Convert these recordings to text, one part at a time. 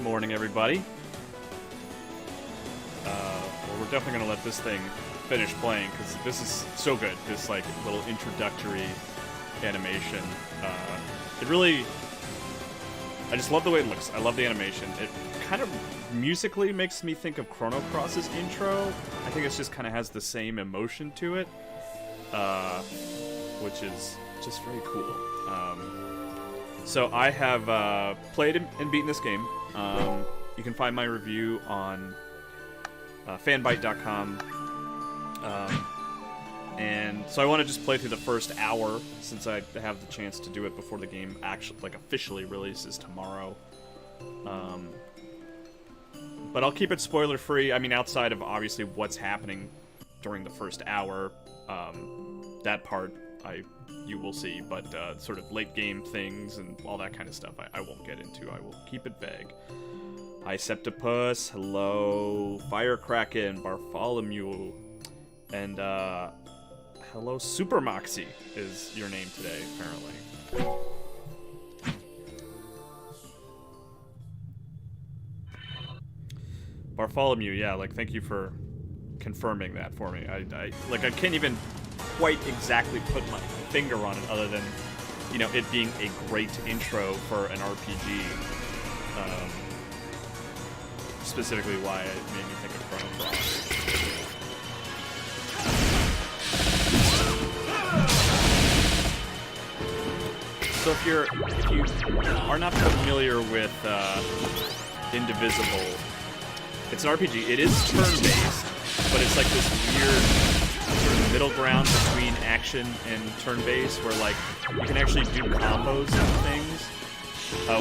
morning, everybody. Well, we're definitely going to let this thing finish playing, because this is so good, this, like, little introductory animation. It really... I just love the way it looks. I love the animation. It kind of musically makes me think of Chrono Cross's intro. I think it just kind of has the same emotion to it, which is just very cool. So I have played and beaten this game. You can find my review on fanbyte.com. And so I want to just play through the first hour, since I have the chance to do it before the game actually, like, officially releases tomorrow. But I'll keep it spoiler-free. I mean, outside of, obviously, what's happening during the first hour. That part, you will see. But sort of late-game things and all that kind of stuff, I won't get into. I will keep it vague. Hi, Septipus. Hello, Firecracken, Bartholomew. And, hello, Super Moxie is your name today, apparently. Bartholomew, yeah, like, thank you for confirming that for me. I can't even quite exactly put my finger on it, other than, you know, it being a great intro for an RPG. Specifically why it made me think of Chrono Cross. So if you are not familiar with Indivisible, it's an RPG. It is turn-based, but it's like this weird sort of middle ground between action and turn-based, where, like, you can actually do combos and things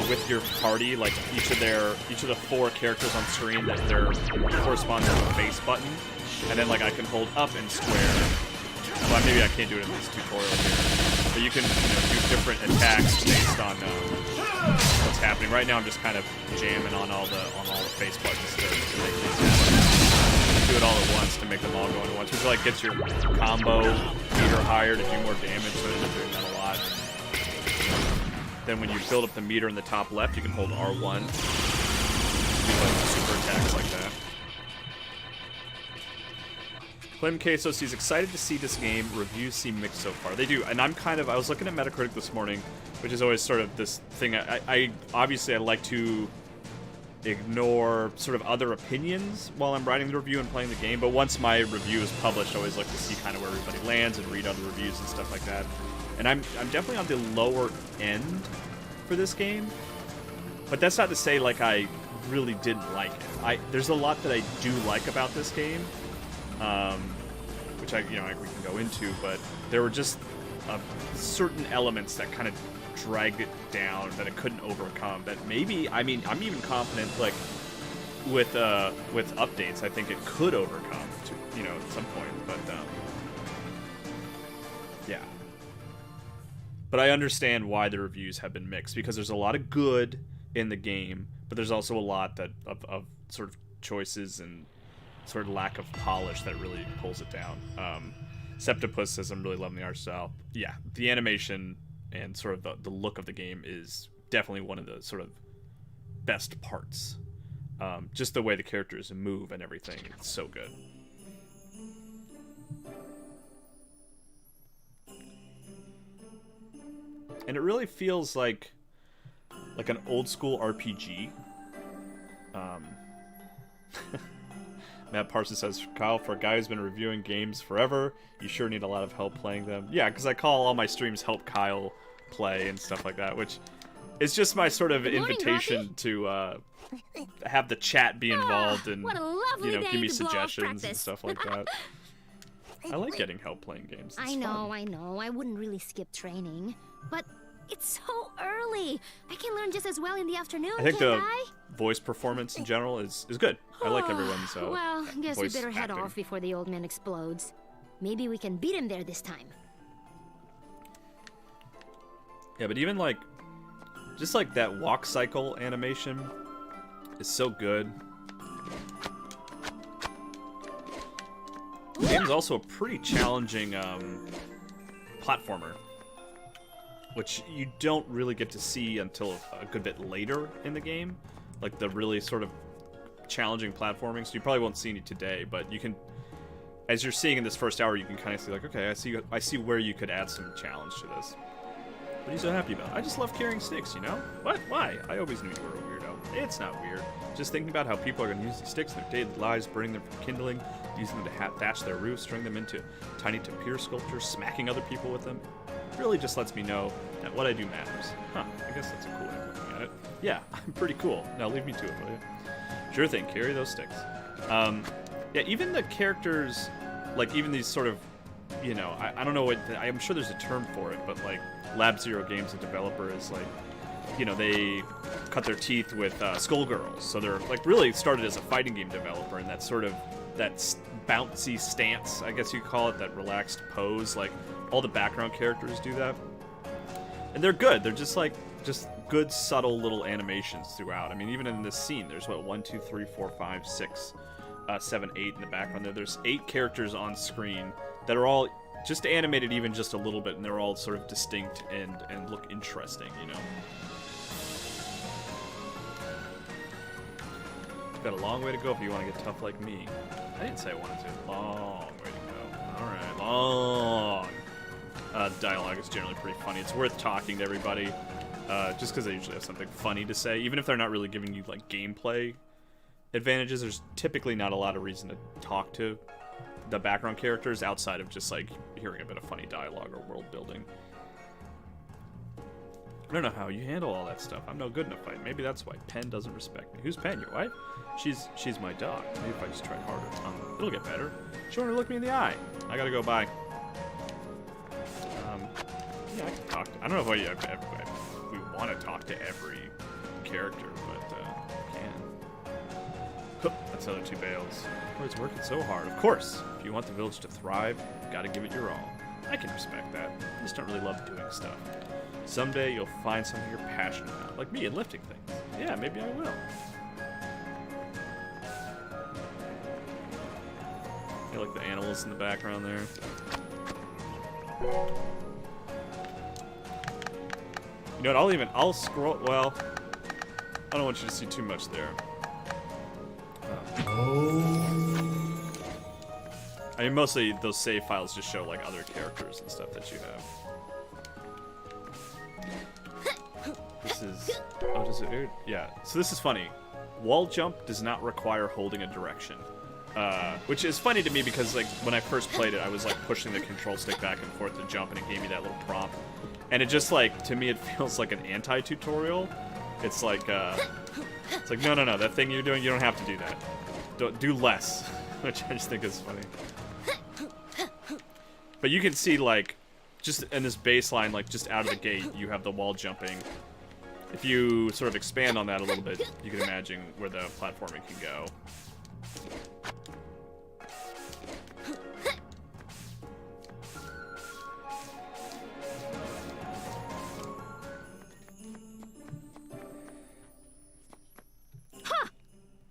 with your party. Like, each of the 4 characters on screen, that their corresponds to a base button, and then, like, I can hold up and square. Well, maybe I can't do it in this tutorial here. But you can, do different attacks based on what's happening. Right now, I'm just kind of jamming on all the face buttons to make things happen. Do it all at once to make them all go at once, which, like, gets your combo meter higher to do more damage. So I end up doing that a lot. Then when you build up the meter in the top left, you can hold R1. Do, like, super attacks like that. Clem Queso, he's excited to see this game. Reviews seem mixed so far. They do, and I was looking at Metacritic this morning, which is always sort of this thing. I obviously, I like to ignore sort of other opinions while I'm writing the review and playing the game, but once my review is published, I always like to see kind of where everybody lands and read other reviews and stuff like that. And I'm definitely on the lower end for this game, but that's not to say, like, I really didn't like it. There's a lot that I do like about this game. Which we can go into, but there were just certain elements that kind of dragged it down that it couldn't overcome. That maybe, I'm even confident, like, with updates, I think it could overcome to, at some point. But yeah. But I understand why the reviews have been mixed, because there's a lot of good in the game, but there's also a lot of sort of choices and sort of lack of polish that really pulls it down. Septipus says, I'm really loving the art style. Yeah, the animation and sort of the look of the game is definitely one of the sort of best parts. Just the way the characters move and everything, it's so good. And it really feels like an old school RPG. Matt Parsons says, Kyle, for a guy who's been reviewing games forever, you sure need a lot of help playing them. Yeah, because I call all my streams Help Kyle Play and stuff like that, which is just my sort of invitation to have the chat be involved and, give me suggestions and stuff like that. I like getting help playing games. It's fun. I know. I wouldn't really skip training, but it's so early. I can learn just as well in the afternoon, I think the voice performance in general is good. I like everyone's well, guess we voice better head acting. off before the old man explodes. Maybe we can beat him there this time. Yeah, but even just that walk cycle animation is so good. The game's also a pretty challenging platformer, which you don't really get to see until a good bit later in the game. like the really sort of challenging platforming. So you probably won't see any today, but you can, as you're seeing in this first hour, you can kind of see like, okay, I see where you could add some challenge to this. What are you so happy about? I just love carrying sticks, you know? What? Why? I always knew you were a weirdo. It's not weird. Just thinking about how people are going to use these sticks in their daily lives, burning them for kindling, using them to thatch their roofs, turning them into tiny tapir sculptures, smacking other people with them, really just lets me know that what I do matters. Huh, I guess that's a cool way of looking at it. Yeah, I'm pretty cool. Now leave me to it, will you? Sure thing, carry those sticks. Yeah, even the characters, like even these sort of, you know, I don't know what, I'm sure there's a term for it, but like Lab Zero Games, the developer, is like, you know, they cut their teeth with Skullgirls, so they're like really started as a fighting game developer, and that sort of, that bouncy stance, I guess you call it, that relaxed pose, like all the background characters do that. And they're good, they're just like, just good subtle little animations throughout. I mean, even in this scene, there's what, 1, 2, 3, 4, 5, 6, 7, 8 in the background there. There's 8 characters on screen that are all just animated even just a little bit, and they're all sort of distinct and look interesting, you know? Got a long way to go if you want to get tough like me. I didn't say I wanted to. Long way to go. Alright, long. Dialogue is generally pretty funny. It's worth talking to everybody, just because they usually have something funny to say. Even if they're not really giving you, like, gameplay advantages, there's typically not a lot of reason to talk to the background characters outside of just, like, hearing a bit of funny dialogue or world building. I don't know how you handle all that stuff. I'm no good in a fight. Maybe that's why Pen doesn't respect me. Who's Pen, your wife? She's my dog. Maybe if I just tried harder. It'll get better. She won't look me in the eye. I gotta go by. Yeah, I can talk to, I don't know if we want to talk to every character, but can. That's another 2 bales. Oh, it's working so hard. Of course, if you want the village to thrive, you've got to give it your all. I can respect that. I just don't really love doing stuff. Someday you'll find something you're passionate about, like me and lifting things. Yeah, maybe I will. You like the animals in the background there. You know what, I'll scroll, well, I don't want you to see too much there. I mean, mostly those save files just show, like, other characters and stuff that you have. This is, oh, does it, yeah, so this is funny. Wall jump does not require holding a direction. Which is funny to me because, like, when I first played it, I was, like, pushing the control stick back and forth to jump, and it gave me that little prompt. And it just, like, to me, it feels like an anti-tutorial. It's like, no, that thing you're doing, you don't have to do that. Do less, which I just think is funny. But you can see, like, just in this baseline, like, just out of the gate, you have the wall jumping. If you sort of expand on that a little bit, you can imagine where the platforming can go.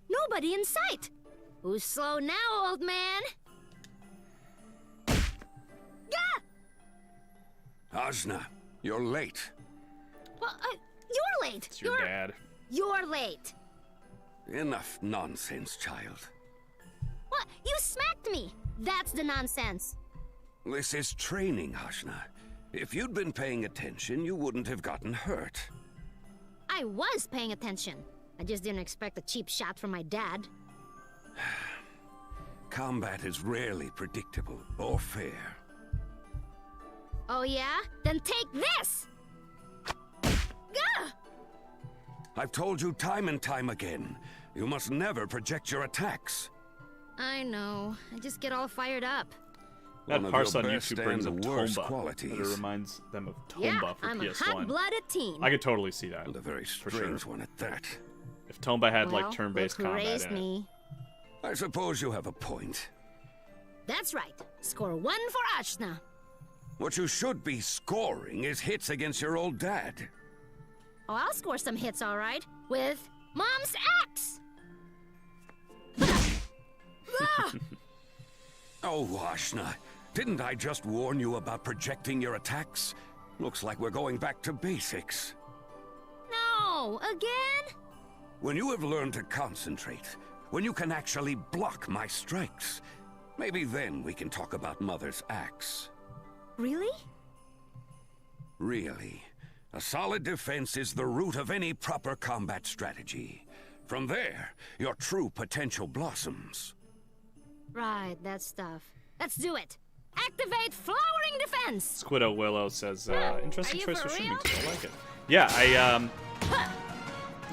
Nobody in sight. Who's slow now, old man? Gah! Ajna, you're late. Well, you're late. It's your dad. You're late. Enough nonsense, child. What? You smacked me. That's the nonsense. This is training, Ajna. If you'd been paying attention, you wouldn't have gotten hurt. I was paying attention. I just didn't expect a cheap shot from my dad. Combat is rarely predictable or fair. Oh yeah? Then take this! Gah! I've told you time and time again, you must never project your attacks. I know. I just get all fired up. That One parse of on your best YouTube brings up and worst Tomba. qualities. That reminds them of Tomba Yeah, for I'm PS1. a hot-blooded teen. I could totally see that. And a very for strange sure. one at that. If Tomba had Well, like turn-based look who combat raised in it. me. I suppose you have a point. That's right. Score 1 for Ashna. What you should be scoring is hits against your old dad. Oh, I'll score some hits, all right. With Mom's axe. Ah! Oh, Ashna, didn't I just warn you about projecting your attacks? Looks like we're going back to basics. No, again? When you have learned to concentrate, when you can actually block my strikes, maybe then we can talk about Mother's axe. Really? Really. A solid defense is the root of any proper combat strategy. From there, your true potential blossoms. Right, that stuff. Let's do it. Activate Flowering Defense! Squiddo Willow says, interesting you choice for for streaming real? too. I like it. Yeah,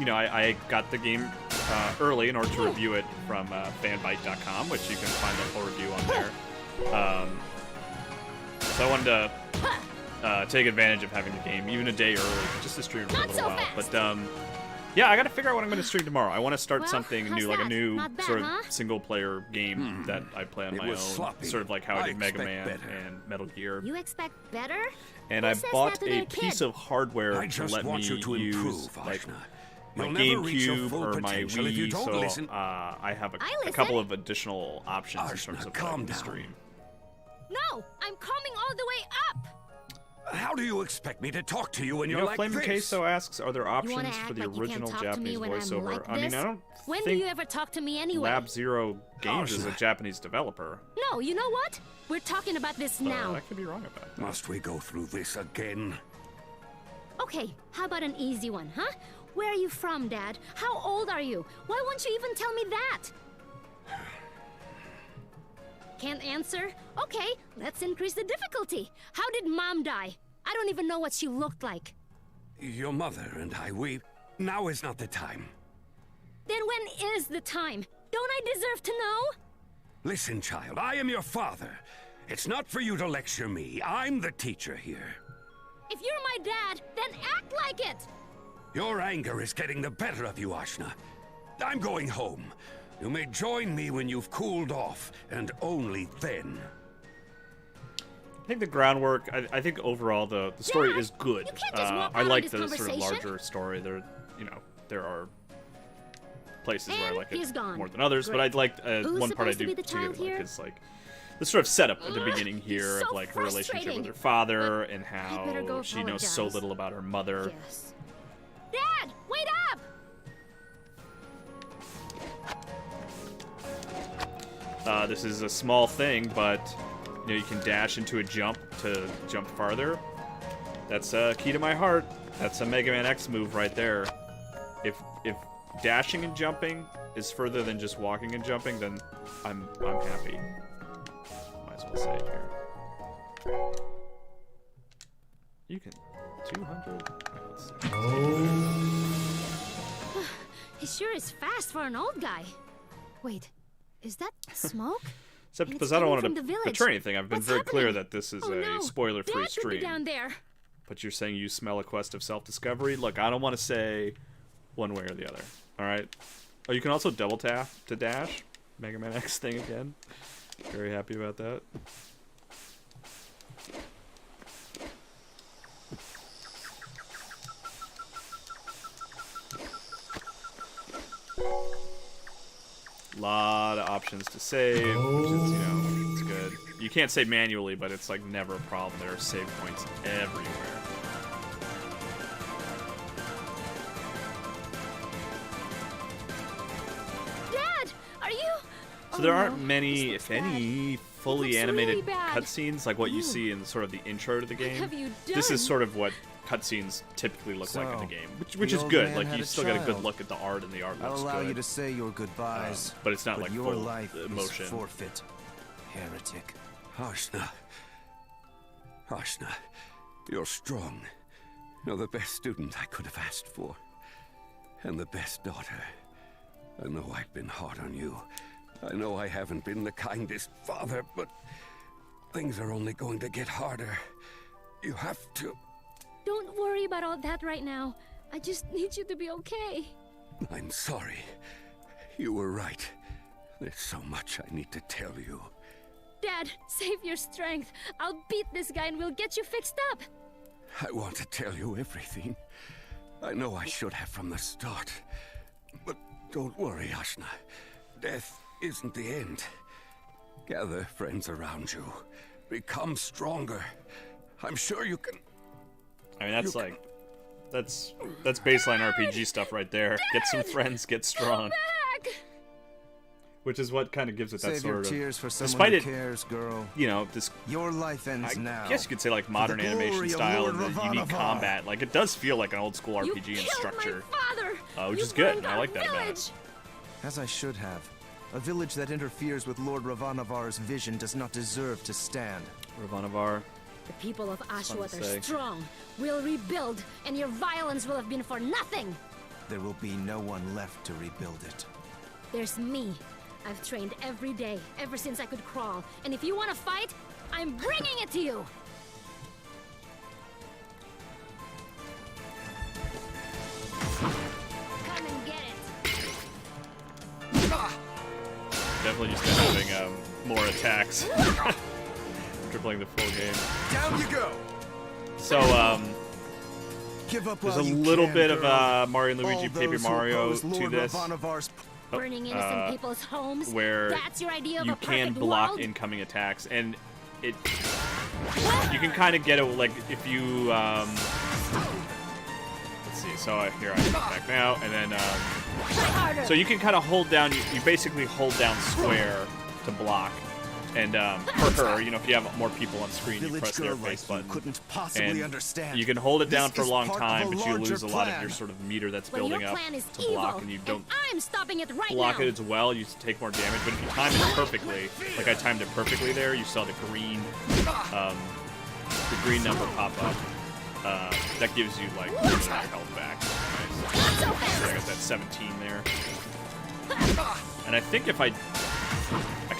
I got the game early in order to review it from fanbyte.com, which you can find the full review on there. So I wanted to take advantage of having the game even a day early, just to stream it for a Not little so while. fast. But yeah, I got to figure out what I'm going to stream tomorrow. I want to start Well, something how's new, like a that? new Not bad, sort of huh? single-player game that I play on It my was own, sloppy. sort of like how I I did Mega expect Man better. and Metal Gear. You expect better? And Who I says bought that to a their piece kid? of hardware I to just let me want you to use improve, like Ashna. my You'll never reach your GameCube full or my potential if you Wii, don't so listen. I have I a listen. couple of additional options in Ashna, terms of calm the down. stream. No, I'm coming all the way up! How do you expect me to talk to you when you're You know, like Flaming this? Queso asks, are there You wanna options act for the like you original can't talk to me Japanese when I'm voiceover? like I mean, this? I don't When do think you ever talk to me anyway? Lab Zero Games is a Ashna. Japanese developer. No, you know what? We're talking about this now. I could be wrong about that. Must we go through this again? Okay, how about an easy one, huh? Where are you from, Dad? How old are you? Why won't you even tell me that? Can't answer? Okay, let's increase the difficulty. How did Mom die? I don't even know what she looked like. Your mother and I, now is not the time. Then when is the time? Don't I deserve to know? Listen, child, I am your father. It's not for you to lecture me. I'm the teacher here. If you're my dad, then act like it! Your anger is getting the better of you, Ashna. I'm going home. You may join me when you've cooled off, and only then. I think the groundwork. I think overall the story Dad, is good. you can't just walk I out of like this the sort of conversation. larger story. There are places where I And like he's it gone. more than others, but Great. I'd like Who's one part I supposed to do be the child particularly like here? is like the sort of setup at the Ugh, beginning here he's of so like her relationship frustrating. with her father and better go how she knows so apologize. little about her mother. Yes. Dad, wait up! This is a small thing, but you can dash into a jump to jump farther. That's key to my heart. That's a Mega Man X move right there. If dashing and jumping is further than just walking and jumping, then I'm happy. Might as well say it here. You can 200. Let's see. He sure is fast for an old guy. Wait, is that smoke? Except And because it's I don't coming want from to the village. betray anything. I've been What's very clear happening? that this is Oh, a no. spoiler-free Dad could be stream. down there. But you're saying you smell a quest of self-discovery? Look, I don't want to say one way or the other. All right. Oh, you can also double tap to dash. Mega Man X thing again. Very happy about that. Lot of options to save, which is, it's good. You can't save manually, but it's like never a problem. There are save points everywhere. Dad, are you? So there Oh, aren't no. many, This if looks any, fully looks animated really bad. cutscenes like what you Ooh. see in sort of the intro to the game. have you This done? is sort of what cutscenes typically look like in the So, game, which the is old good. man Like had you a still get a good child. look at the art, and the art I'll looks allow good. you to say your goodbyes, but it's not but like your full life emotion. is forfeit, heretic. Ashna. Ashna, you're strong. You're the best student I could have asked for. And the best daughter. I know I've been hard on you. I know I haven't been the kindest father, but things are only going to get harder. You have to... Don't worry about all that right now. I just need you to be okay. I'm sorry. You were right. There's so much I need to tell you. Dad, save your strength. I'll beat this guy and we'll get you fixed up. I want to tell you everything. I know I should have from the start. But don't worry, Ashna. Death isn't the end. Gather friends around you. Become stronger. I'm sure you can... I mean, that's You like That's baseline RPG stuff right there. Get some friends, get strong. Back! Which is what kind of gives it that Save your sort of. tears for someone Despite who it, cares, girl. you know, this. Your life ends I now. guess you could say like modern glory animation of style Lord and the unique Ravanavar. combat. Like it does feel like an old school You RPG in killed structure, my father! which You is good. ruined I our like that about it. village! As I should have. A village that interferes with Lord Ravanavar's vision does not deserve to stand. Ravanavar. The people of fun to Ashwat say. are strong. We'll rebuild, and your violence will have been for nothing. There will be no one left to rebuild it. There's me. I've trained every day, ever since I could crawl. And if you want to fight, I'm bringing it to you. Come and get it. Definitely used to having more attacks. After playing the full game. Down you go! So, Give up there's while a you little can, bit girl. of Mario and Luigi All Paper those who Mario oppose to Lord this, Ravanavar's Burning innocent people's homes. where That's your idea of you a can perfect block world? incoming attacks, and it you can kind of get it like if you let's see. So here I go back now, and then Try harder. so you can kind of hold down. You basically hold down square to block, and for her, you know, if you have more people on screen, you village press their girl like face you button. couldn't possibly And understand. you can hold it down This for a is long part of time, a but you larger lose a lot of plan. your sort of meter that's well, building your up plan is to evil, block, and you don't I'm stopping it right block now. it as well, you take more damage. But if you time it perfectly, like I timed it perfectly there, you saw the green number pop up. That gives you like a little bit of health back. Nice. So I got that 17 there. And I think if I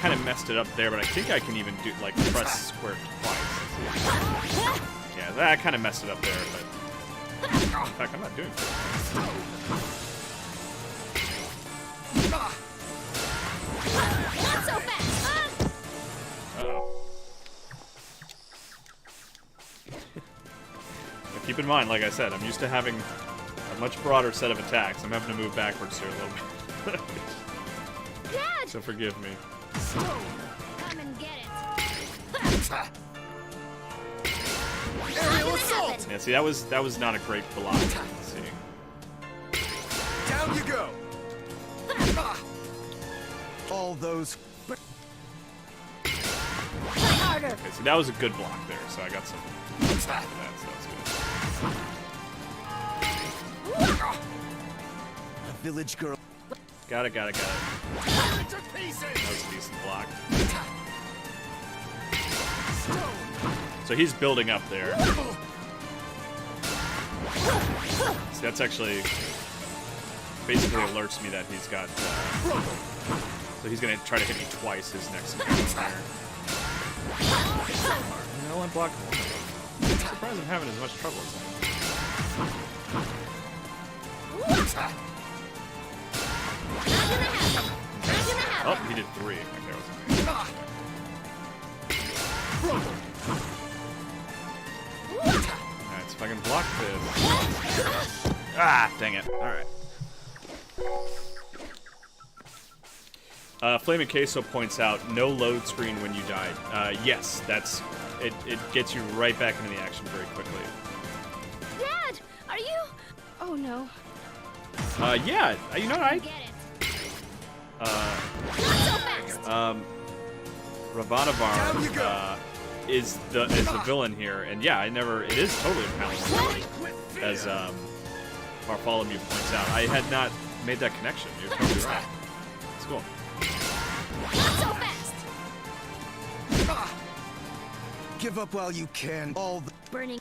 kind of messed it up there, but I think I can even do like press square twice. Yeah, I kind of messed it up there, but in fact, I'm not doing it. Not so fast, huh? Uh-oh. But keep in mind, like I said, I'm used to having a much broader set of attacks. I'm having to move backwards here a little bit. Dad! So forgive me. Come and get it. Aerial assault! Yeah, see, that was not a great block. Let's see. Down you go! All those... Try harder. Okay, so that was a good block there, so I got some of that, so that's good. A village girl... Got it. That was a decent block. So he's building up there. So that's actually basically alerts me that he's got. So he's gonna try to hit me twice his next encounter. You know, I blocked one. I'm surprised I'm having as much trouble as I am. Oh, he did 3. Okay, that wasn't Alright, so if I can block this. Ah, dang it. Alright. Flaming Queso points out, no load screen when you died. Yes, that's... It gets you right back into the action very quickly. Dad, are you? Oh no. Yeah, you know what, Get it. Not so fast. Ravanavar is the villain here, and yeah, it is totally a balanced as Bartholomew points out. I had not made that connection. You're totally right. It's cool. Not so fast. Give up while you can. All the... Burning.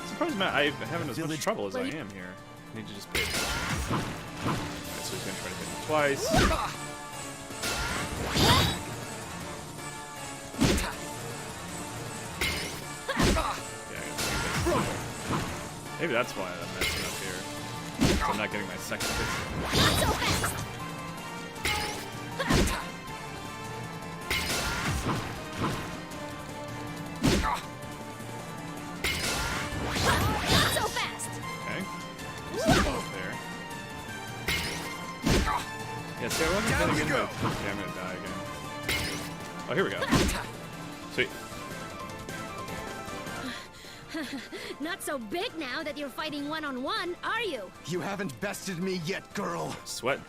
Surprised I'm having as much trouble as I am here. I need to just pay attention. Alright, so he's gonna try to hit me twice. Yeah, I gotta do this. Maybe that's why I'm messing up here. So I'm not getting my second hit. Not so fast. Not so fast. Okay. Just up there. Yeah, see, I wasn't getting into... Okay, I'm gonna die again. Oh, here we go. Sweet. Not so big now that you're fighting one-on-one, are you? You haven't bested me yet, girl. Sweat.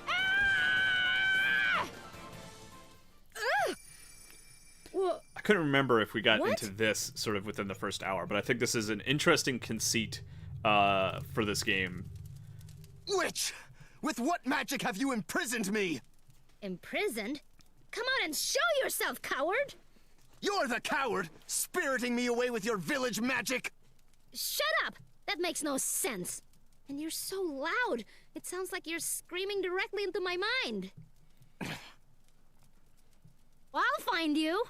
I couldn't remember if we got into this sort of within the first hour, but I think this is an interesting conceit for this game. Witch! With what magic have you imprisoned me? Imprisoned? Come out and show yourself, coward! You're the coward, spiriting me away with your village magic! Shut up! That makes no sense. And you're so loud. It sounds like you're screaming directly into my mind. Well, I'll find you.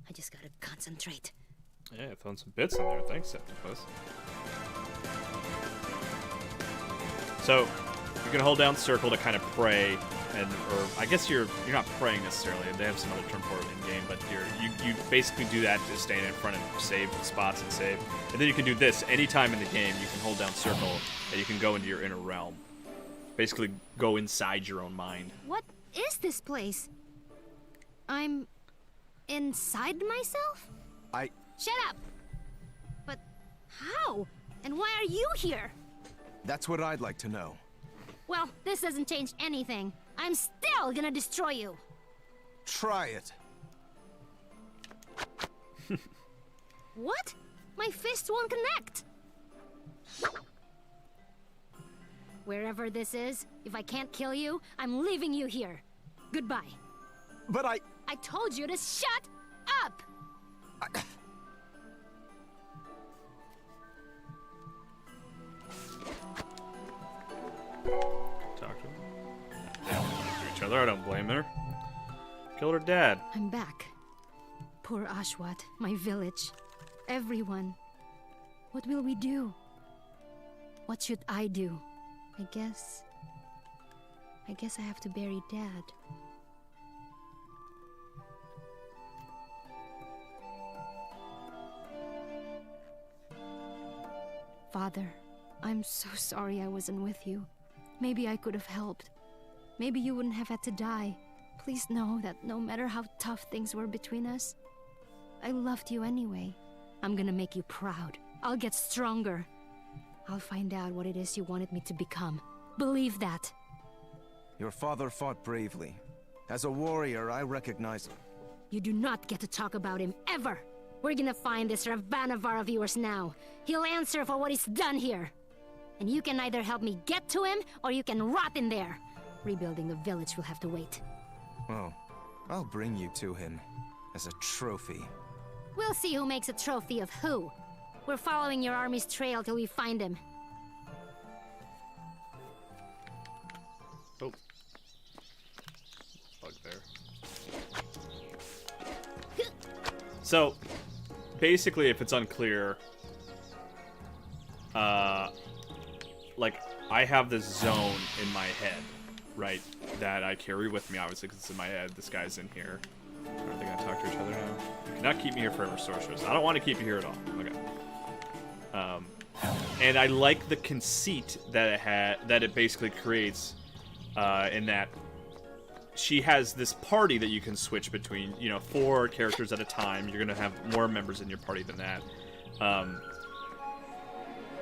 I just gotta concentrate. Yeah, throwing some bits in there. Thanks, Septipus. So, you can hold down circle to kind of pray, or I guess you're not praying necessarily. They have some other term for it in game, but you basically do that to stand in front of save spots and save. And then you can do this anytime in the game. You can hold down circle and you can go into your inner realm. Basically, go inside your own mind. What is this place? I'm inside myself? Shut up! But how? And why are you here? That's what I'd like to know. Well, this doesn't change anything. I'm still gonna destroy you. Try it. What? My fists won't connect. Wherever this is, if I can't kill you, I'm leaving you here. Goodbye. But I told you to shut up! Talk to them. To each other, I don't blame her. Killed her dad. I'm back. Poor Ashwat, my village, everyone. What will we do? What should I do? I guess I have to bury Dad. Father, I'm so sorry I wasn't with you. Maybe I could have helped. Maybe you wouldn't have had to die. Please know that no matter how tough things were between us, I loved you anyway. I'm gonna make you proud. I'll get stronger. I'll find out what it is you wanted me to become. Believe that. Your father fought bravely. As a warrior, I recognize him. You do not get to talk about him, ever! We're gonna find this Ravanavar of yours now. He'll answer for what he's done here. And you can either help me get to him, or you can rot in there. Rebuilding the village will have to wait. Oh, I'll bring you to him. As a trophy. We'll see who makes a trophy of who. We're following your army's trail till we find him. Oh. Bug there. So, basically, if it's unclear, like, I have this zone in my head, right, that I carry with me, obviously, because it's in my head. This guy's in here. Are they going to talk to each other now? You cannot keep me here forever, sorceress. I don't want to keep you here at all. Okay. And I like the conceit that it basically creates, in that she has this party that you can switch between, 4 characters at a time. You're going to have more members in your party than that.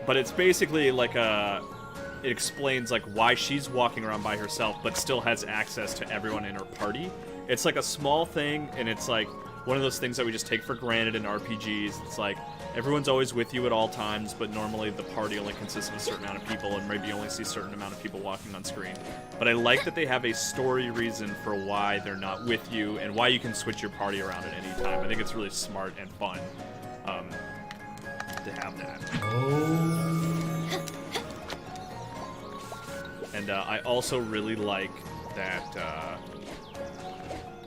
But it's basically like it explains like why she's walking around by herself, but still has access to everyone in her party. It's like a small thing, and it's like one of those things that we just take for granted in RPGs. It's like everyone's always with you at all times, but normally the party only consists of a certain amount of people, and maybe you only see a certain amount of people walking on screen. But I like that they have a story reason for why they're not with you, and why you can switch your party around at any time. I think it's really smart and fun to have that. And I also really like that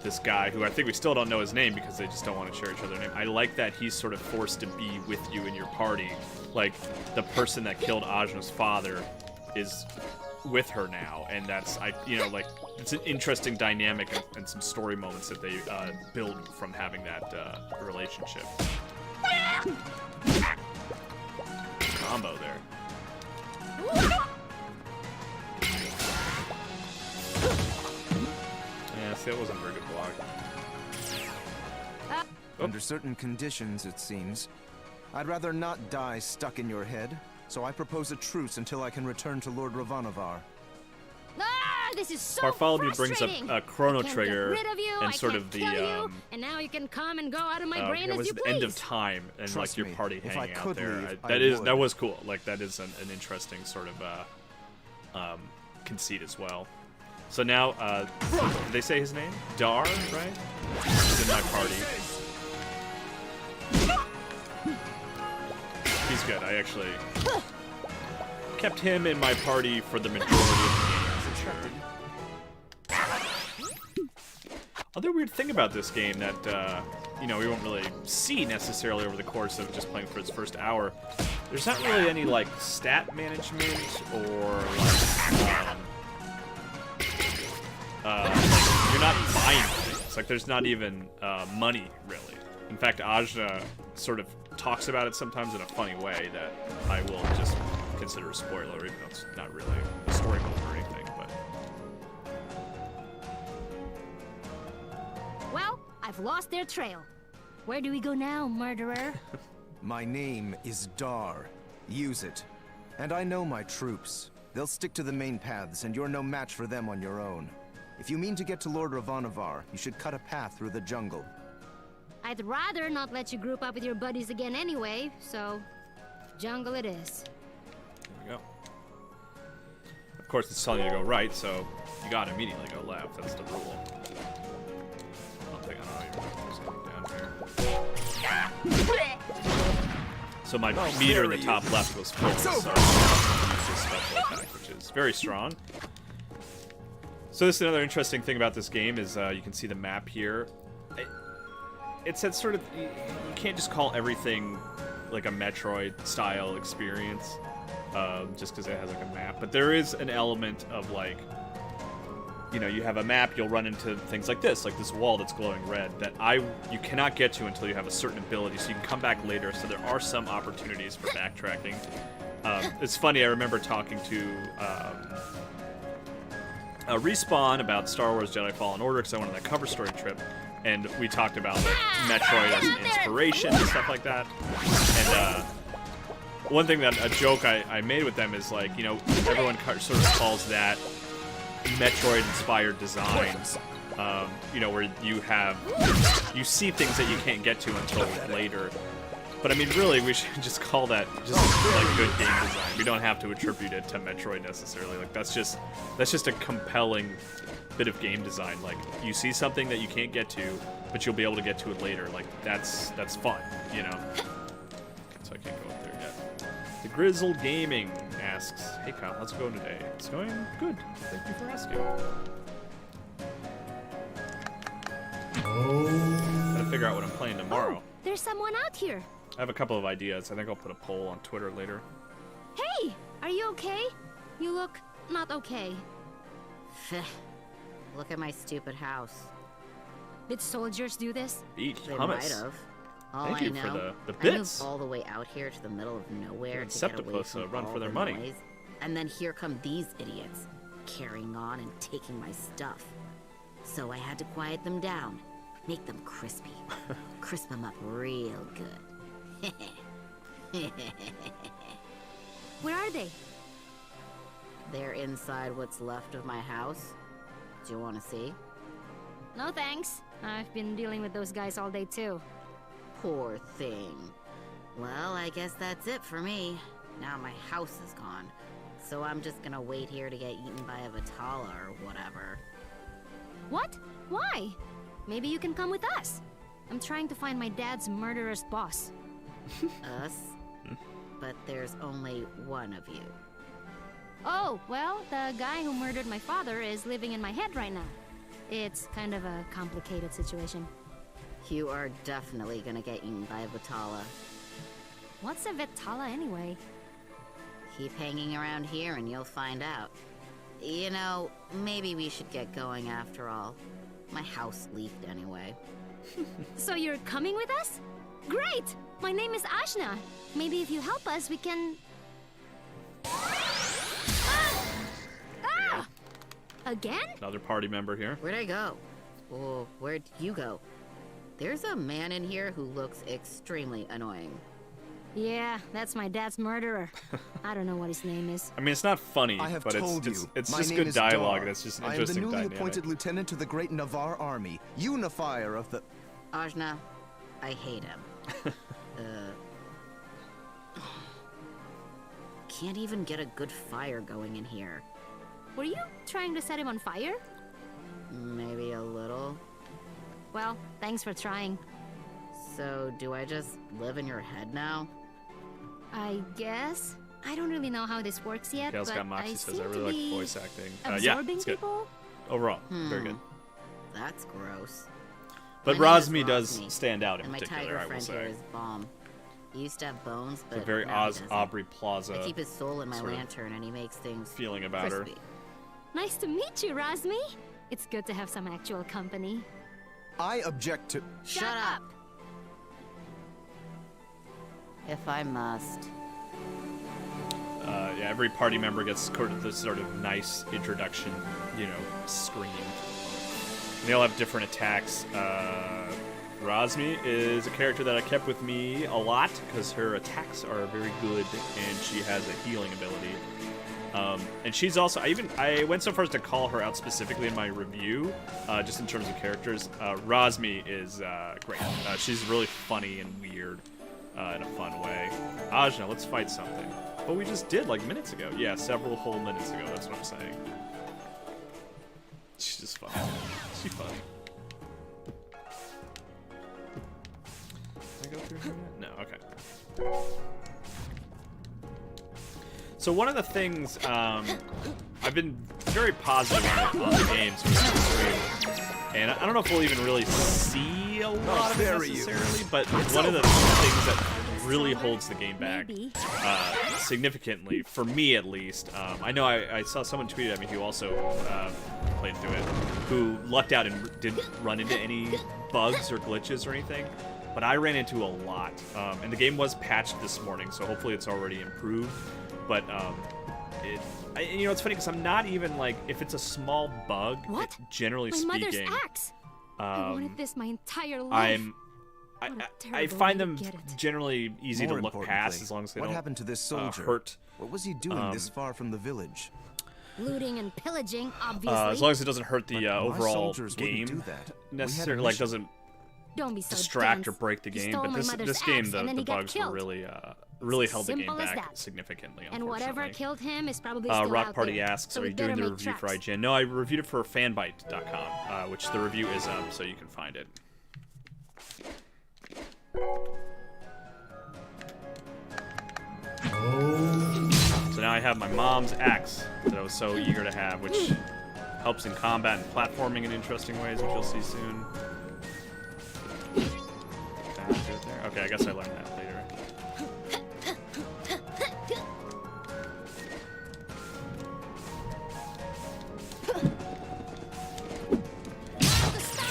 this guy, who I think we still don't know his name because they just don't want to share each other's name. I like that he's sort of forced to be with you in your party. Like, the person that killed Ajna's father is with her now, and that's, like, it's an interesting dynamic and some story moments that they build from having that relationship. Combo there. Yeah, see, that wasn't a very good block. Under certain conditions, it seems. I'd rather not die stuck in your head, so I propose a truce until I can return to Lord Ravanavar. Ah, this is so Bartholomew brings frustrating. up a Chrono I can't Trigger get rid of you, and I sort can't of the kill you, and now you can come and go out of my brain it as was you the please. end of time and Trust like your me, party if I hanging out could there. leave, That I would. was cool. Like that is an interesting sort of conceit as well. So now did they say his name? Dar, right? He's in my party. He's good. I actually kept him in my party for the majority of the game, for sure. Other weird thing about this game that we won't really see necessarily over the course of just playing for its first hour. There's not really any like stat management or you're not buying things. Like there's not even money really. In fact, Ajna sort of talks about it sometimes in a funny way that I will just consider a spoiler, even though it's not really a story mode or anything. But Well, I've lost their trail. Where do we go now, murderer? My name is Dar. Use it. And I know my troops. They'll stick to the main paths, and you're no match for them on your own. If you mean to get to Lord Ravanavar, you should cut a path through the jungle. I'd rather not let you group up with your buddies again anyway, so jungle it is. there we go. Of course, it's telling you to go right, so you gotta immediately go left. That's the rule. I don't know, there's something down here. So my meter in the top left was full, so I used this special attack, which is very strong. So this is another interesting thing about this game is you can see the map here. It's that sort of, you can't just call everything like a Metroid-style experience just because it has like a map. But there is an element of like, you have a map, you'll run into things like this wall that's glowing red that you cannot get to until you have a certain ability, so you can come back later. So there are some opportunities for backtracking. It's funny, I remember talking to Respawn about Star Wars Jedi Fallen Order because I went on that cover story trip, and we talked about like, Metroid as an inspiration and stuff like that. And one thing that a joke I made with them is like, everyone sort of calls that Metroid-inspired designs, where you see things that you can't get to until later. But I mean, really, we should just call that just like good game design. We don't have to attribute it to Metroid necessarily. Like that's just a compelling bit of game design. Like you see something that you can't get to, but you'll be able to get to it later. Like that's fun, So I can't go up there yet. The Grizzled Gaming asks, "Hey Kyle, how's it going today?" It's going good. Thank you for asking. Gotta figure out what I'm playing tomorrow. Oh, there's someone out here. I have a couple of ideas. I think I'll put a poll on Twitter later. Hey, are you okay? You look not okay. Look at my stupid house. Did soldiers do this? They hummus. might have. All Thank I you know, for the I moved bits. all the way out here to the middle of nowhere And to get away Septipus, from run all for their the money. noise. And then here come these idiots, carrying on and taking my stuff. So I had to quiet them down, make them crispy, crisp them up real good. Where are they? They're inside what's left of my house. Do you want to see? No thanks. I've been dealing with those guys all day too. Poor thing. Well, I guess that's it for me. Now my house is gone. So I'm just gonna wait here to get eaten by a Vitala or whatever. What? Why? Maybe you can come with us. I'm trying to find my dad's murderous boss. Us? But there's only one of you. Oh, well, the guy who murdered my father is living in my head right now. It's kind of a complicated situation. You are definitely gonna get eaten by a Vitala. What's a Vitala anyway? Keep hanging around here and you'll find out. You know, maybe we should get going after all. My house leaked anyway. So you're coming with us? Great! My name is Ashna. Maybe if you help us, we can... Ah! Again? Another party member here. Where'd I go? Oh, where'd you go? There's a man in here who looks extremely annoying. Yeah, that's my dad's murderer. I don't know what his name is. I mean, it's not funny, I have but told it's you, it's my just name good is dialogue, Dar. and it's just an I am the interesting newly dynamic. appointed lieutenant to the great Navarre army, unifier of the... Ajna, I hate him. Can't even get a good fire going in here. Were you trying to set him on fire? Maybe a little. Well, thanks for trying. So, do I just live in your head now? I guess. I don't really know how this works yet, Kale's but got Moxie I says, seem I really to like be voice acting. Yeah, absorbing it's good. people. Overall, very good. That's gross. But My name is Rosmi does Rosmi, stand out in and my particular, tiger I will friend here say. is Bomb. He used to have bones, but It's a very now he doesn't. Aubrey Plaza I keep his soul in my sort of lantern, and he makes things feeling about her. crispy. Nice to meet you, Rosmi. It's good to have some actual company. I object to... Shut up! If I must. Yeah, every party member gets this sort of nice introduction, you know, screen. And they all have different attacks. Rosmi is a character that I kept with me a lot because her attacks are very good and she has a healing ability. And she's also, I went so far as to call her out specifically in my review, just in terms of characters. Rosmi is great. She's really funny and weird in a fun way. Ajna, let's fight something. But we just did like minutes ago. Yeah, several whole minutes ago. That's what I'm saying. She's just funny. She's funny. Can I go through here yet? No. Okay. So one of the things I've been very positive on the games, and I don't know if we'll even really see a lot of it necessarily, but one of the things that really holds the game back significantly, for me at least. I know I saw someone tweet at me who also played through it, who lucked out and didn't run into any bugs or glitches or anything, but I ran into a lot. And the game was patched this morning, so hopefully it's already improved. But you know, it's funny because I'm not even like, if it's a small bug, What? generally My speaking, mother's axe. I wanted this my entire life. I What a I terrible find way to them get it. generally easy More to look importantly, past as long as they what don't happened to this soldier? hurt. What was he doing this far from the village? Looting and pillaging, obviously. As long as it doesn't hurt the But my overall soldiers wouldn't game do that. We had a necessarily, like mission. doesn't Don't be so distract or dense. break the He game. stole But my this mother's game, axe, and then the he got bugs were killed. really held the game Simple as back that. significantly. And whatever Unfortunately. killed him is probably still Rock out Party there. asks, so are we you doing better the make review for tracks. IGN? No, I reviewed it for fanbyte.com, which the review is up, so you can find it. So now I have my mom's axe that I was so eager to have, which helps in combat and platforming in interesting ways, which you'll see soon. Okay, I guess I learned that later.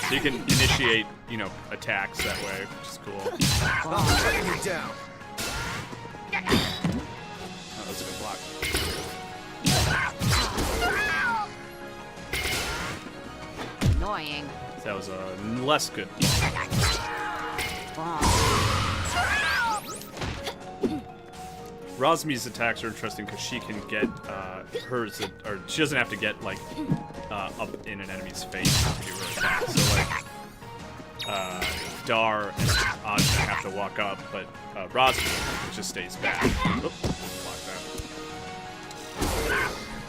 So you can initiate, you know, attacks that way, which is cool. Bring me down. Oh, that's a good block. Annoying. That was a less good block. Rosmi's attacks are interesting because she can get hers, or she doesn't have to get like up in an enemy's face to do her attack. So like Dar and Ajna have to walk up, but Rosmi just stays back. Oop, block that.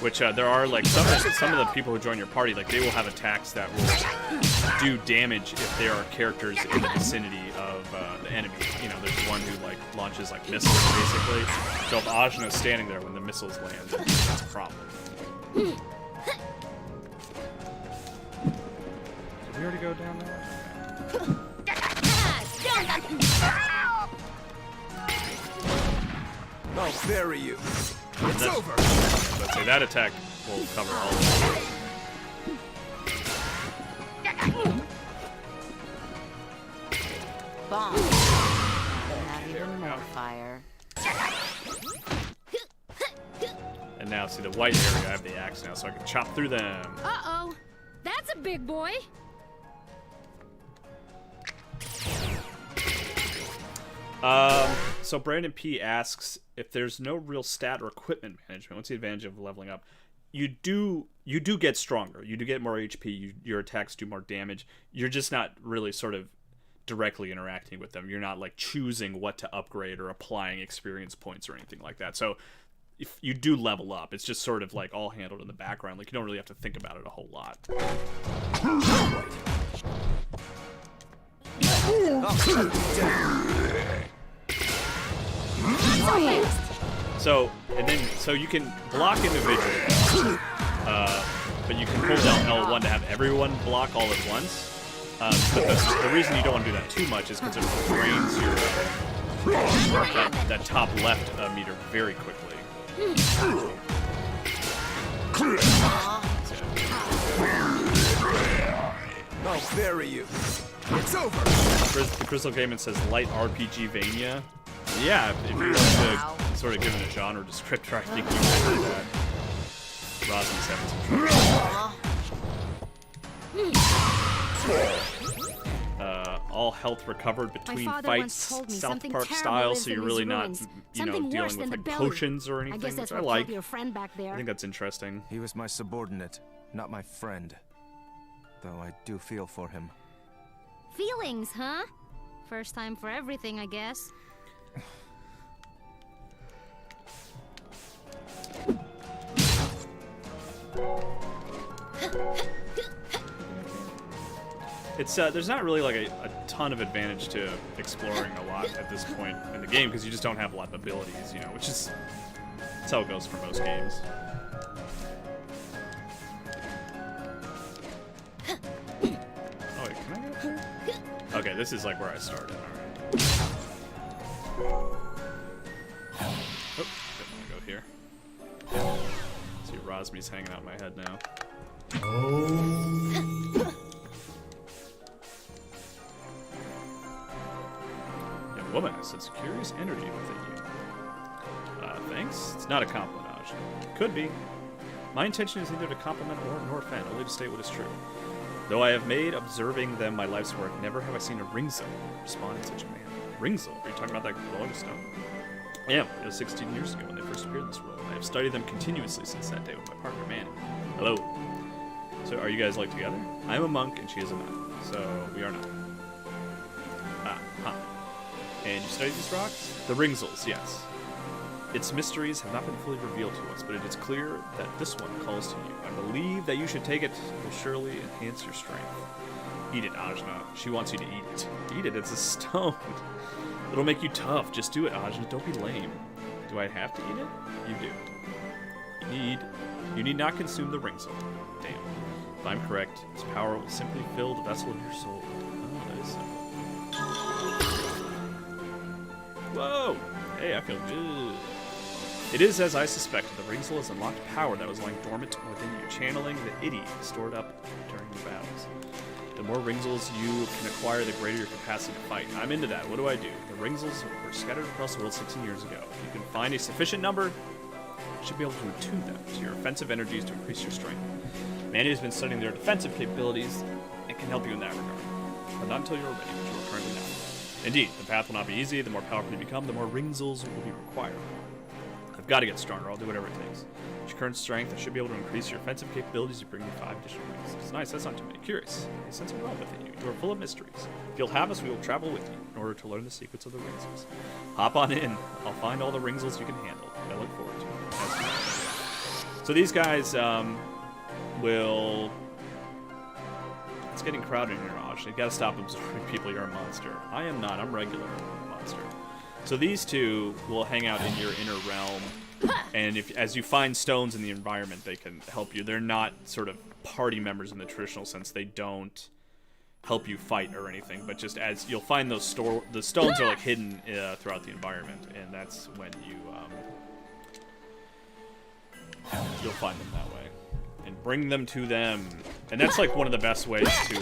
Which there are like some of the people who join your party, like they will have attacks that will do damage if there are characters in the vicinity of the enemy. You know, there's one who like launches like missiles basically. So if Ajna is standing there when the missiles land, that's a problem. Did we already go down there? I'll bury you. It's That's- over. Let's say that attack will cover all of it. Bomb. Have even more fire. And now see the white area, I have the axe now, so I can chop through them. Uh-oh. That's a big boy. So Brandon P asks if there's no real stat or equipment management. What's the advantage of leveling up? You do get stronger. You do get more HP. Your attacks do more damage. You're just not really sort of directly interacting with them. You're not like choosing what to upgrade or applying experience points or anything like that. So if you do level up, it's just sort of like all handled in the background. Like you don't really have to think about it a whole lot. So you can block individually, but you can hold down L1 to have everyone block all at once. But the reason you don't want to do that too much is because it drains your that top left meter very quickly. I'll bury you. It's over. The Crystal Gaiman says light RPG Vania. Yeah, if you want to sort of give it a genre descriptor, I think you can do that. Rosmi's having some trouble. All health recovered between fights, South Park style, so you're really not, dealing with like potions or anything, which I like. Your friend back there. I think that's interesting. He was my subordinate, not my friend. Though I do feel for him. Feelings, huh? First time for everything, I guess. It's there's not really like a ton of advantage to exploring a lot at this point in the game because you just don't have a lot of abilities, which is that's how it goes for most games. Oh wait, can I get up here? Okay, this is like where I started. All right. Oh, didn't want to go here. See, Rosmi's hanging out my head now. Young woman, I sense curious energy within you. Thanks. It's not a compliment, Aj. Could be. My intention is neither to compliment nor offend, only to state what is true. Though I have made observing them my life's work, never have I seen a ringzil respond in such a manner. Ringzil? Are you talking about that glowing stone? Yeah, it was 16 years ago when they first appeared in this world. I have studied them continuously since that day with my partner, Manny. Hello. So, are you guys like together? I'm a monk and she is a nun, so we are not. And you studied these rocks? The ringzils, yes. Its mysteries have not been fully revealed to us, but it is clear that this one calls to you. I believe that you should take it. It will surely enhance your strength. Eat it, Ajna. She wants you to eat it. Eat it, it's a stone. It'll make you tough. Just do it, Ajna. Don't be lame. Do I have to eat it? You do. You need not consume the ringzil. Damn. If I'm correct, its power will simply fill the vessel of your soul. Oh, that is simple. Whoa! Hey, I feel good. It is as I suspected. The ringzil has unlocked power that was lying dormant within you, channeling the idi stored up during your battles. The more ringzils you can acquire, the greater your capacity to fight. I'm into that. What do I do? The ringzils were scattered across the world 16 years ago. If you can find a sufficient number, you should be able to attune them to your offensive energies to increase your strength. Manny has been studying their defensive capabilities and can help you in that regard. But not until you're ready, which you are currently not. Indeed, the path will not be easy. The more powerful you become, the more ringzils will be required. I've got to get stronger. I'll do whatever it takes. With your current strength, I should be able to increase your offensive capabilities to bring you 5 additional rings. It's nice. That's not too many. Curious. A sense of realm within you. You are full of mysteries. If you'll have us, we will travel with you in order to learn the secrets of the ringzils. Hop on in. I'll find all the ringzils you can handle. I look forward to it. So these guys will... It's getting crowded in here, Aj. You gotta stop absorbing people. You're a monster. I am not. I'm regular monster. So these two will hang out in your inner realm, and as you find stones in the environment, they can help you. They're not sort of party members in the traditional sense. They don't help you fight or anything, but just as you'll find the stones are like hidden throughout the environment, and that's when you'll find them that way. And bring them to them. And that's like one of the best ways to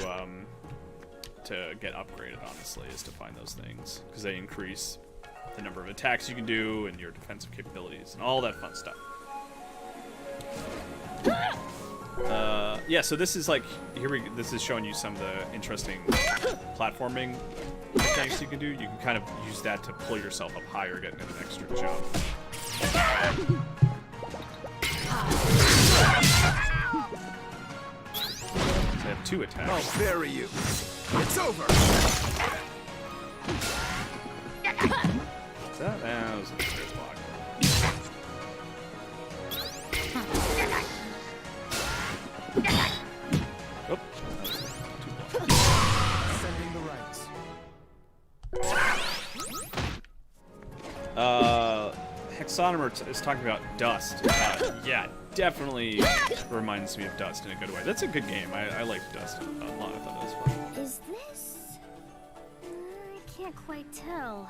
get upgraded, honestly, is to find those things. Because they increase the number of attacks you can do and your defensive capabilities and all that fun stuff. Yeah, so this is like, this is showing you some of the interesting platforming things you can do. You can kind of use that to pull yourself up higher, getting an extra jump. So I have 2 attacks. I'll bury you. It's over. What's that? That was a good block. Oh, that was 2 blocks. Sending the rights. Hexonomer is talking about Dust. Yeah, definitely reminds me of Dust in a good way. That's a good game. I liked Dust a lot. I thought it was fun. Is this? I can't quite tell.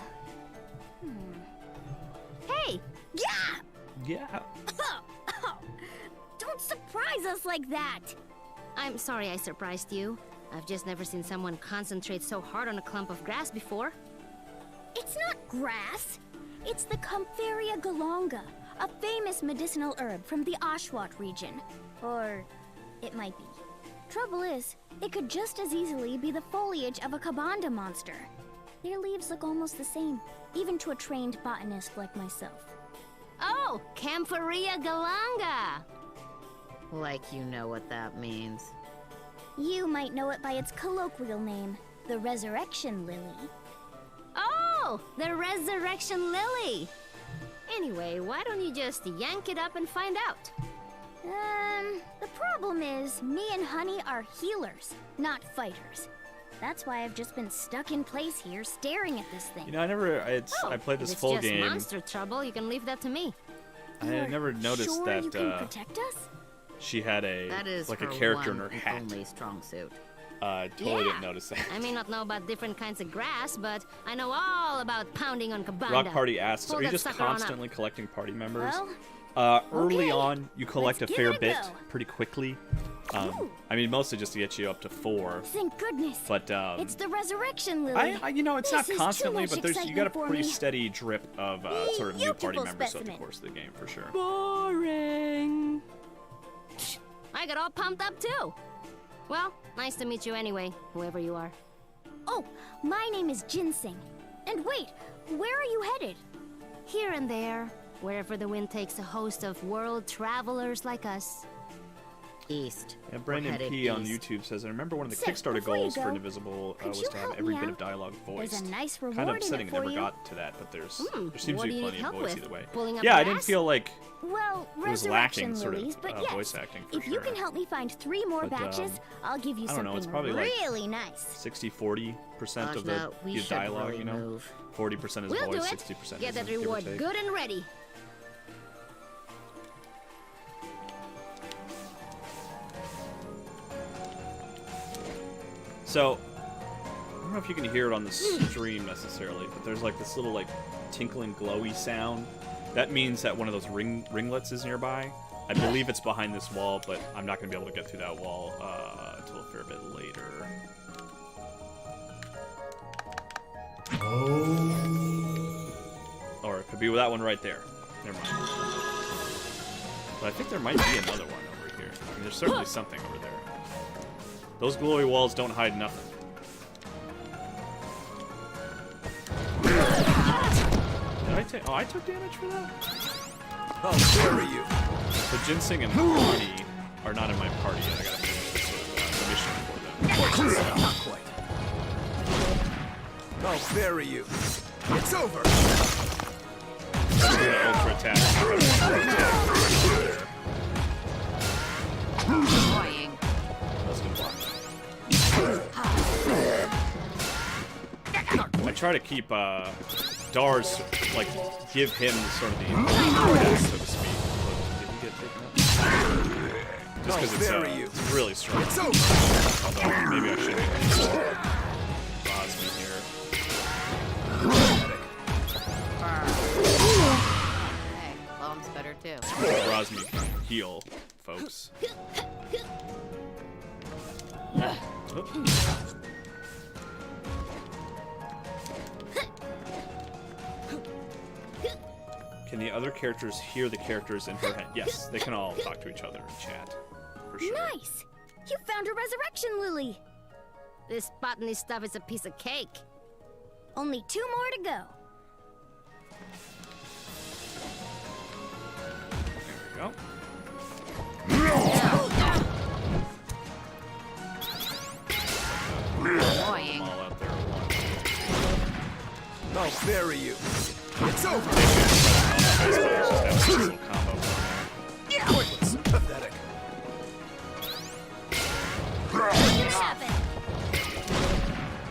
Hey! Yeah! Yeah. Don't surprise us like that! I'm sorry I surprised you. I've just never seen someone concentrate so hard on a clump of grass before. It's not grass. It's the Comferia galonga, a famous medicinal herb from the Ashwat region. Or it might be. Trouble is, it could just as easily be the foliage of a Kabanda monster. Their leaves look almost the same, even to a trained botanist like myself. Oh, Camphoria galanga! Like you know what that means. You might know it by its colloquial name, the Resurrection Lily. Oh, the Resurrection Lily! Anyway, why don't you just yank it up and find out? The problem is, me and Honey are healers, not fighters. That's why I've just been stuck in place here, staring at this thing. You know, I played this if it's full just game. monster trouble, you can leave that to me. I had never noticed sure that you can protect us? she had That is like a her character in one her and hat. only strong suit. Totally didn't notice that. I may not know about different kinds of grass, but I know all about pounding on Kabanda. Rock Party asks, Pull are you that just sucker on up. constantly collecting party members? Well, Early okay. on, you collect Let's a give fair it a bit, go. pretty quickly. Ooh. I mean, mostly just to get you up to 4. Thank goodness. But It's the Resurrection Lily. you know, it's not This is too constantly, much but you got a excitement for pretty me. steady drip of sort of new party Beautiful members throughout the specimen. course of the game, for sure. Boring. I got all pumped up too. Well, nice to meet you anyway, whoever you are. Oh, my name is Ginseng. And wait, where are you headed? Here and there, wherever the wind takes a host of world travelers like us. East. And Brandon We're headed P on east. YouTube says, I remember one of the Say, Kickstarter before you goals for go, Indivisible could was you to have help every me bit of out? dialogue voiced. There's a nice reward Kind of in upsetting it I never for you. got to that, but there seems What to do be you plenty need of help voice with? either way. Pulling up Yeah, I grass? didn't feel like Well, it was Resurrection lacking sort Lilies, of but yes. voice acting for If sure. you can help me find 3 more But, batches, I'll give you I don't know, it's something probably like really nice. 60-40% of the Ajna, we should dialogue, really you know? move. 40% is We'll do voice, it. 60% Get that isn't, give or reward take. good and ready. So, I don't know if you can hear it on the stream necessarily, but there's like this little like tinkling glowy sound. That means that one of those ringlets is nearby. I believe it's behind this wall, but I'm not going to be able to get through that wall until a fair bit later. Or it could be that one right there. Never mind. But I think there might be another one over here. I mean, there's certainly something over there. Those glowy walls don't hide nothing. Did I take? Oh, I took damage for that? I'll bury you. So Ginseng and Honey are not in my party yet. I gotta finish this sort of mission for them. Not quite. I'll bury you. It's over. I'm doing an ultra attack. Annoying. That's gonna block that. I try to keep Dar's, like, give him sort of the death, so to speak. Did he get taken out? Just because it's really strong. It's over. Although, maybe I should get Rosmi here. Hey, Lom's better too. Rosmi can heal, folks. Oh. Can the other characters hear the characters in her head? Yes, they can all talk to each other and chat. For sure. Nice! You found a Resurrection Lily! This botany stuff is a piece of cake. Only 2 more to go. There we go. Annoying. All out there at once. I'll bury you. It's over. Just have this little combo going there. Pointless. Pathetic.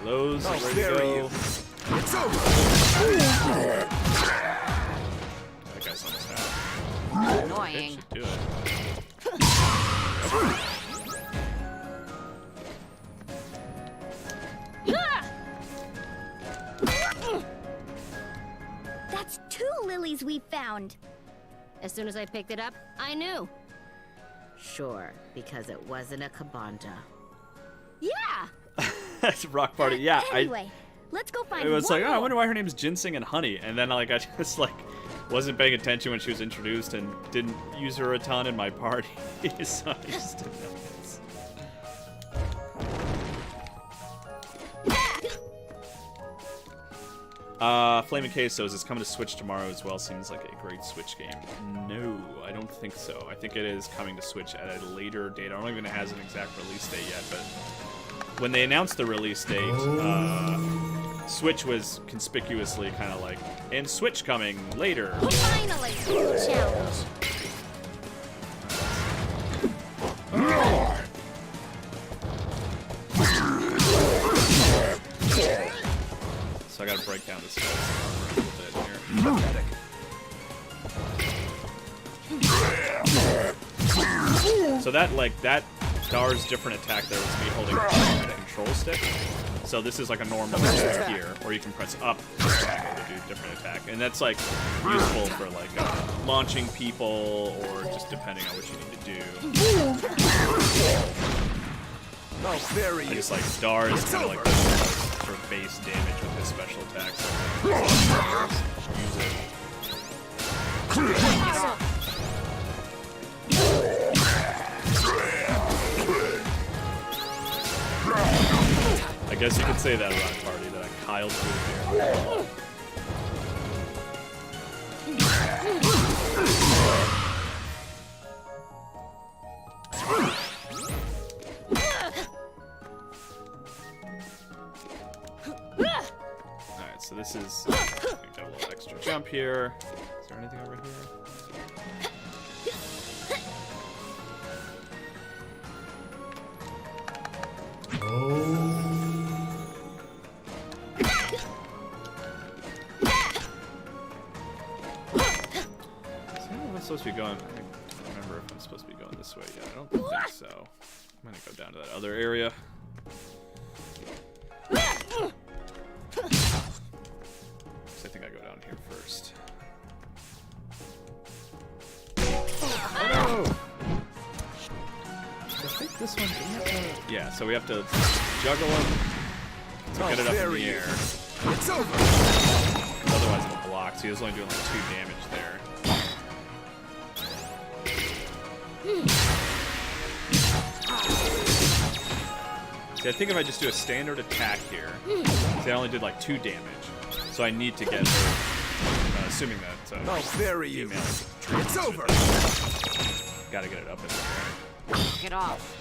Lowe's I'll ready to bury go. you. It's over. That guy's almost out. Annoying. Should do it. That's 2 lilies we found. As soon as I picked it up, I knew. Sure, because it wasn't a kabanja. Yeah. That's Rock Party. Yeah, Anyway, let's go find it was one like, oh, I more. wonder why her name's Ginseng and Honey. And then like I just like wasn't paying attention when she was introduced and didn't use her a ton in my party. So I just didn't notice. Flaming Quesos is coming to Switch tomorrow as well. Seems like a great Switch game. No, I don't think so. I think it is coming to Switch at a later date. I don't even know if it has an exact release date yet, but when they announced the release date, Switch was conspicuously kind of like, and Switch coming later. Finally, challenge. So I gotta break down this guy's armor a little bit here. So that, like, that Dar's different attack there was me holding the control stick. So this is like a normal attack here, or you can press up to do a different attack. And that's, like, useful for, like, launching people, or just depending on what you need to do. I'll bury I you. just like Dar is kind of like the sort of base damage with his special attacks. Use it. I guess you could say that Rock Party that I Kyled through here. Alright, so this is got a little extra jump here. Is there anything over here? So I don't know if I'm supposed to be going. I don't remember if I'm supposed to be going this way yet. I don't think so. I'm gonna go down to that other area. So I think I go down here first. Oh no! I think this one. Yeah, so we have to juggle him to get it up in the air. It's over. Otherwise it'll block, so he was only doing like 2 damage there. See, I think if I just do a standard attack here, see, I only did like 2 damage, so I need to get her, assuming that I'll bury you. female It's over. Gotta get it up in the air. Get off.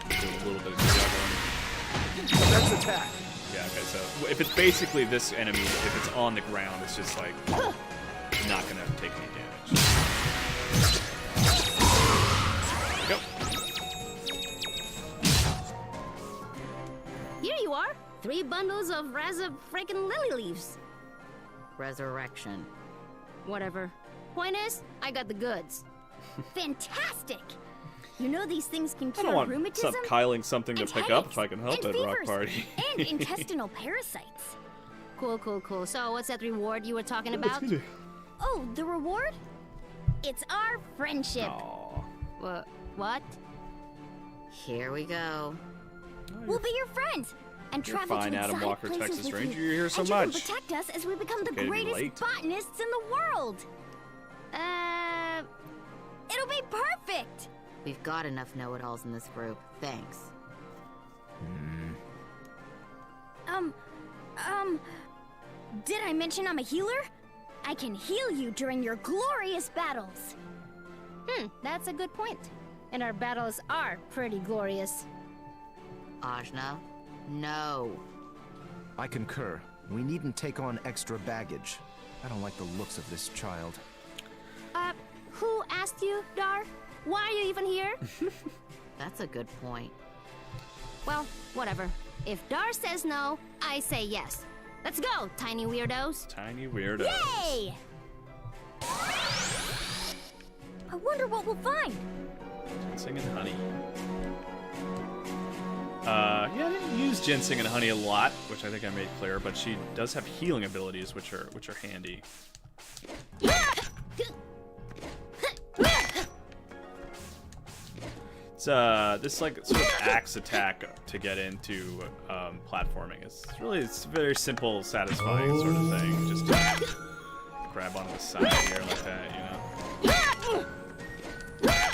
Do a little bit of juggling. Let's attack. Yeah, okay, so if it's basically this enemy, if it's on the ground, it's just like not gonna take any damage. There we go. Here you are. 3 bundles of freaking lily leaves. Resurrection. Whatever. Point is, I got the goods. Fantastic! You know these things can I cure don't want rheumatism, stop kyling something to and pick up if headaches, I can help and it, Rock fevers, Party. and intestinal parasites. Cool, cool, cool. So, what's that reward you were talking about? Oh, the reward? It's our friendship. Aw. What? Here we go. We'll be your friends and You're travel fine, to Adam exotic Walker, places Texas with Ranger. you. You're here so and much. You can protect us as we become the Okay to be greatest late. botanists in the world. It'll be perfect. We've got enough know-it-alls in this group. Thanks. I mention I'm a healer? I can heal you during your glorious battles. That's a good point. And our battles are pretty glorious. Ajna, no. I concur. We needn't take on extra baggage. I don't like the looks of this child. Who asked you, Dar? Why are you even here? That's a good point. Well, whatever. If Dar says no, I say yes. Let's go, tiny weirdos. Tiny weirdos. Yay! I wonder what we'll find. Ginseng and honey. Yeah, I didn't use ginseng and honey a lot, which I think I made clear, but she does have healing abilities, which are handy. It's this like sort of axe attack to get into platforming. It's a very simple, satisfying sort of thing. Just to grab onto the side here like that, you know.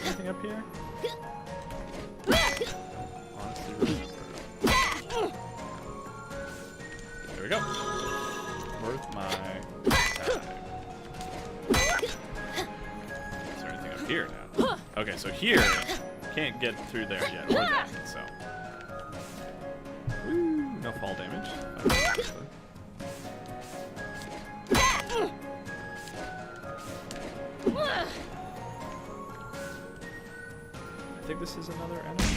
Anything up here? Honestly, remember. There we go. Worth my time. Is there anything up here now? Okay, so here, can't get through there yet, or that, so. Woo, no fall damage. I think this is another enemy.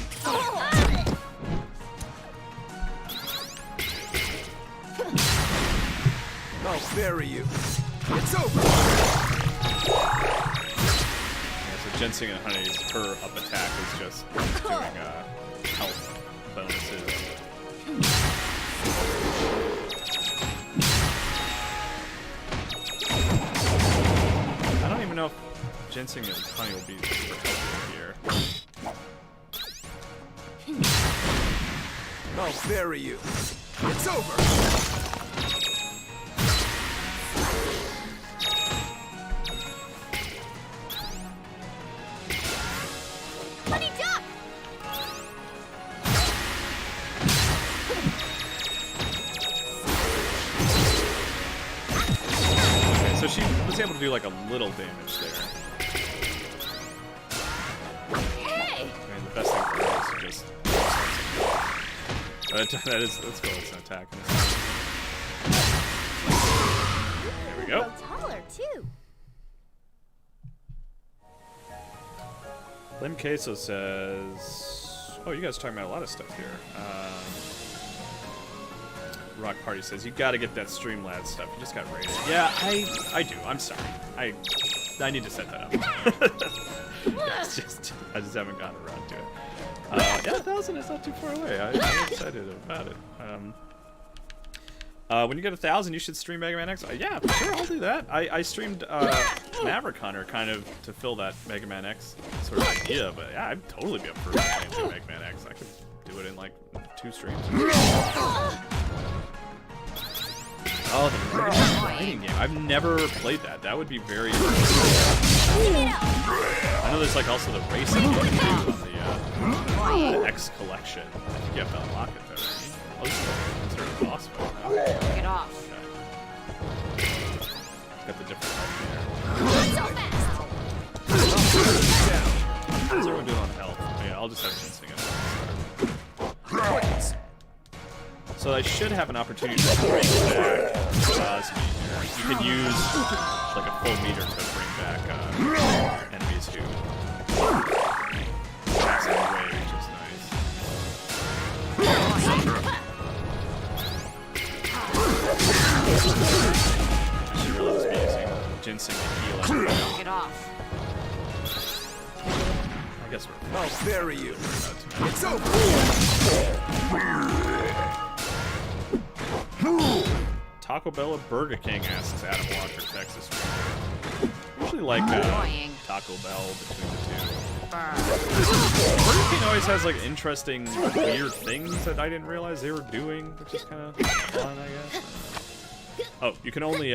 I'll bury you. It's over. Yeah, so ginseng and honey's her up attack is just doing health bonuses. I don't even know if ginseng and honey will be super helpful here. I'll bury you. It's over. Honey duck! Okay, so she was able to do like a little damage there. Hey! I mean, the best thing for her is to just. That's cool. It's an attack. There we go. Grow taller too. Lim Queso says, "Oh, you guys are talking about a lot of stuff here." Rock Party says, "You got to get that Streamlabs stuff. You just got rated." Yeah, I do. I'm sorry. I need to set that up. It's just I just haven't gotten around to it. Yeah, 1,000 is not too far away. I'm excited about it. When you get 1,000, you should stream Mega Man X. Yeah, sure, I'll do that. I streamed Maverick Hunter kind of to fill that Mega Man X sort of idea, but yeah, I'd totally be up for playing Mega Man X. I could do it in like 2 streams. Oh, the Mega Man fighting game. I've never played that. That would be very I know there's like also the racing game on the X collection. I think you have to unlock it though. Oh, this is considered a boss fight. Get off. Okay. It's got the different health here. How's everyone doing on health? Oh, yeah, I'll just have ginseng in. So I should have an opportunity to bring back Cosme here. You can use like a full meter to bring back enemies who pass away, which is nice. I should really just be using ginseng to heal it. Get off. I guess we're I'll bury you. It's over. Taco Bell or Burger King, asks Adam Walker, Texas. Usually like Taco Bell between the two. Burger King always has like interesting, weird things that I didn't realize they were doing, which is kind of fun, I guess. Oh, you can only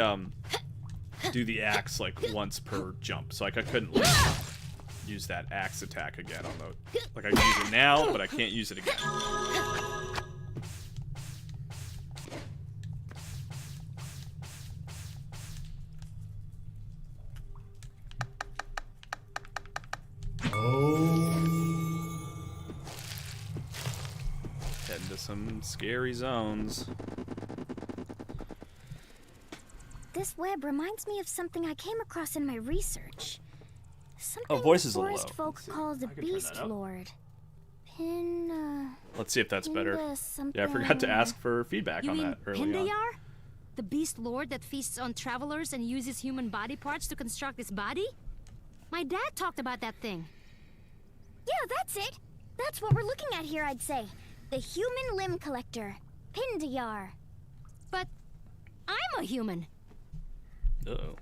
do the axe like once per jump, so like I couldn't like use that axe attack again on the like I can use it now, but I can't use it again. Heading to some scary zones. This web reminds me of something I came across in my research. Something voices the are low. forest folk call the I can turn Beast that up. Lord. Let's see if that's better. Something... Yeah, I forgot to ask for feedback You on mean that early on. Pindayar? The beast lord that feasts on travelers and uses human body parts to construct his body? My dad talked about that thing. Yeah, that's it. That's what we're looking at here, I'd say. The human limb collector, Pindayar. But I'm a human. Uh-oh.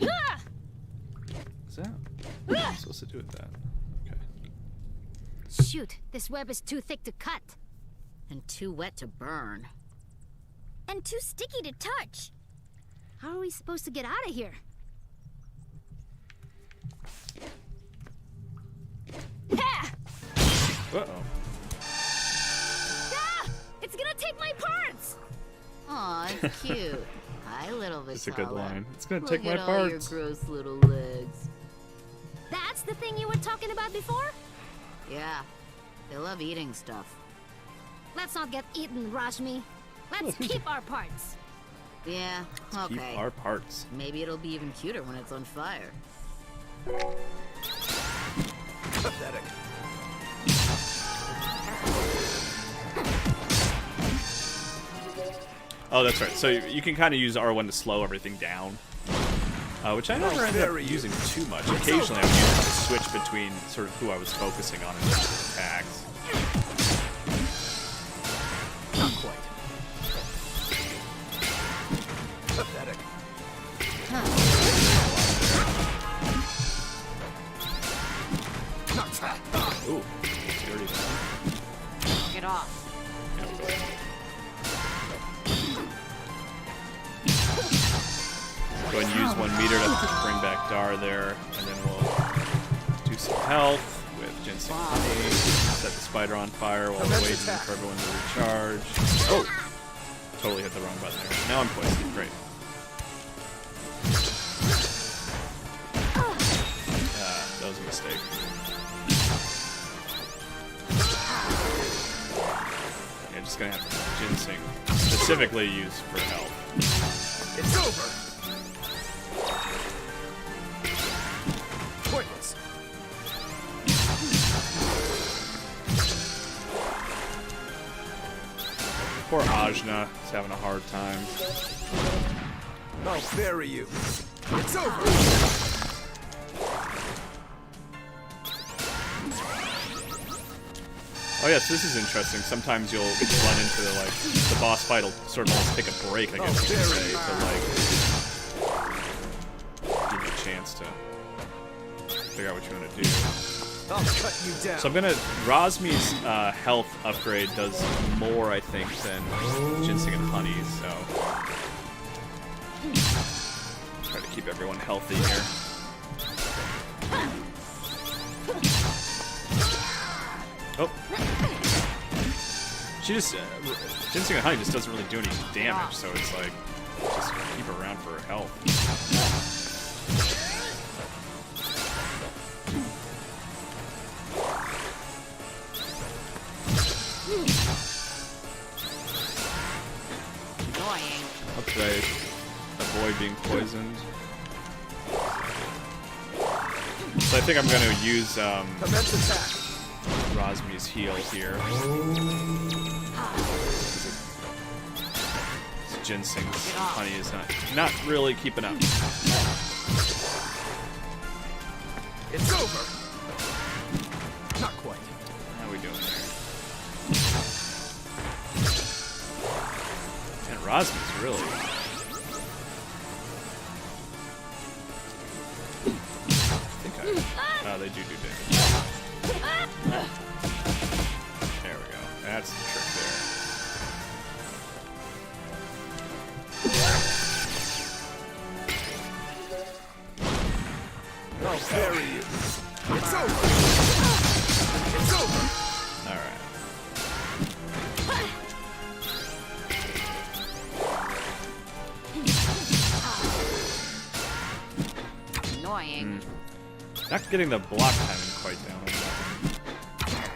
Ah! What's that? What am I supposed to do with that? Okay. Shoot, this web is too thick to cut. And too wet to burn. And too sticky to touch. How are we supposed to get out of here? Ha! Uh-oh. Ah! It's gonna take my parts! Aw, it's cute. Hi, little Vitala. That's a good line. It's gonna Look take my at all your parts. gross little legs. That's the thing you were talking about before? Yeah, they love eating stuff. Let's not get eaten, Rashmi. Let's keep our parts. Yeah, okay. Keep our parts. Maybe it'll be even cuter when it's on fire. Pathetic. Oh, that's right. So you can kind of use R1 to slow everything down, which I never ended up using too much. Occasionally, I would use it to switch between sort of who I was focusing on in terms of attacks. Not quite. Pathetic. Ooh, dirty. Get off. Go ahead and use 1 meter to bring back Dar there, and then we'll do some health with ginseng honey. Set the spider on fire while we're waiting for everyone to recharge. Oh! Totally hit the wrong button there. Now I'm poisoned. Great. That was a mistake. Yeah, just gonna have ginseng specifically used for health. It's over. Pointless. Poor Ajna is having a hard time. I'll bury you. It's over. Oh yes, this is interesting. Sometimes you'll run into the boss fight will sort of almost take a break, I guess you could say, to give you a chance to figure out what you want to do. I'll cut you down. So I'm gonna Rosmi's health upgrade does more, I think, than ginseng and honey. So try to keep everyone healthy here. Oh. She just, ginseng and honey just doesn't really do any damage, so it's like, just keep her around for her health. Annoying. How could I avoid being poisoned? So I think I'm going to use, Commence attack. Rosmi's heal here. Ginseng honey is not really keeping up. It's over. Not quite. How are we doing there? And Rosmi's really. Oh, they do damage. There we go. That's the trick there. I'll bury you. It's over. It's over. All right. Annoying. Not getting the block timing quite down.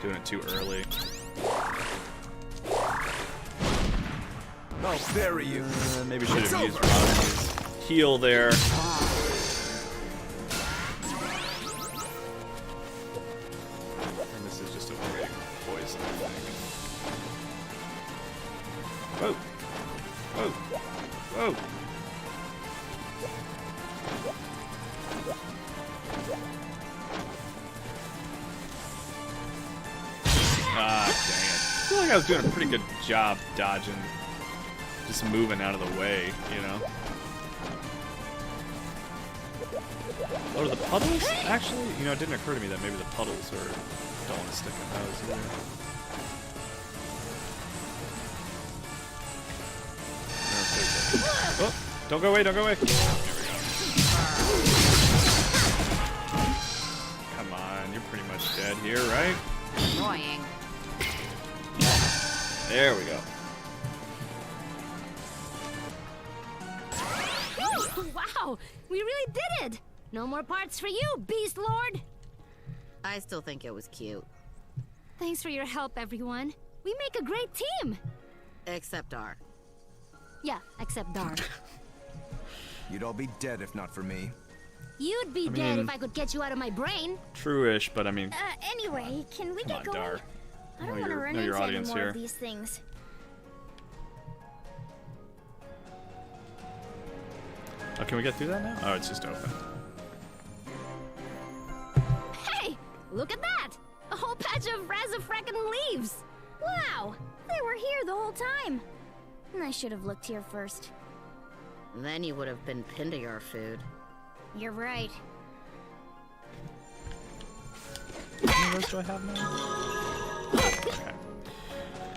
Doing it too early. I'll bury you. Maybe should have used Robin's heal there. And this is just avoiding poison, I think. Whoa! Whoa! Whoa! Ah, dang it. I feel like I was doing a pretty good job dodging. Just moving out of the way, you know? Or the puddles? Actually, you know, it didn't occur to me that maybe the puddles are... Don't want to stick in those either. Oh, don't go away, don't go away. There we go. Come on, you're pretty much dead here, right? Annoying. There we go. Wow, we really did it! No more parts for you, Beast Lord! I still think it was cute. Thanks for your help, everyone. We make a great team! Except R. Yeah, except Dar. You'd all be dead if not for me. You'd be dead if I could get you out of my brain. True-ish, but I mean... Anyway, can we Come get on, going? Dar. I don't Know want to your- run know your into any audience more here. of these things. Oh, can we get through that now? Oh, it's just open. Hey, look at that! A whole patch of razzafrackin' leaves! Wow, they were here the whole time. I should have looked here first. Then you would have been pinned to your food. You're right. How many of those do I have now? Okay.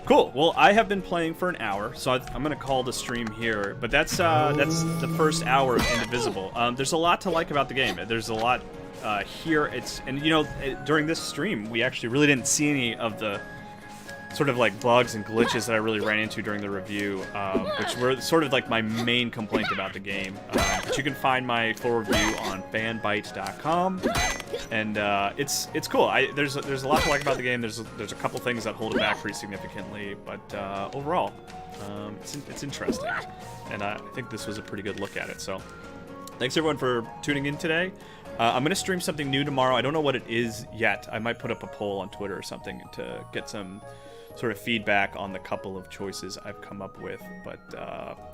Cool. Well, I have been playing for an hour, so I'm gonna call the stream here. But that's the first hour of Indivisible. There's a lot to like about the game. There's a lot here. And you know, during this stream, we actually really didn't see any of the sort of like bugs and glitches that I really ran into during the review, which were sort of like my main complaint about the game. But you can find my full review on fanbytes.com, and it's cool. There's a lot to like about the game. There's a couple things that hold it back pretty significantly, but overall, it's interesting, and I think this was a pretty good look at it. So, thanks everyone for tuning in today. I'm going to stream something new tomorrow. I don't know what it is yet. I might put up a poll on Twitter or something to get some sort of feedback on the couple of choices I've come up with. But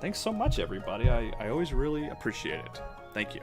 thanks so much, everybody. I always really appreciate it. Thank you.